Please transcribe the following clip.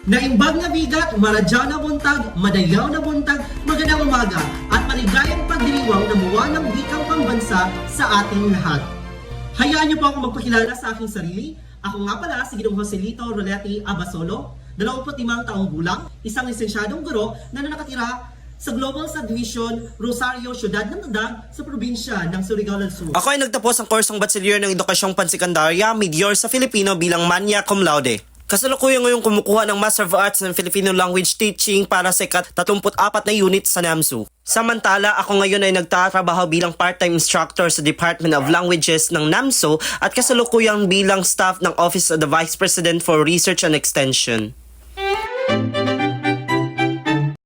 Naimbag na bigat, maradyaw na buntag, madayaw na buntag, magandang umaga at maligayang pagdiriwang na buwan ng wikang pambansa sa ating lahat. Hayaan niyo po akong magpakilala sa aking sarili. Ako nga pala si Ginoong Joselito Roletti Abasolo, 25 taong gulang, isang lisensyadong guro na nakatira sa Global Subdivision, Rosario, Ciudad ng Nadag sa probinsya ng Surigao del Sur. Ako ay nagtapos ng kursong Bachelor ng Edukasyong Pansekundarya, Mid-Year sa Filipino bilang Magna Cum Laude. Kasalukuyan ngayong kumukuha ng Master of Arts ng Filipino Language Teaching para sa ika-34 na unit sa NAMSU. Samantala, ako ngayon ay nagtatrabaho bilang part-time instructor sa Department of Languages ng NAMSU at kasalukuyang bilang staff ng Office of the Vice President for Research and Extension.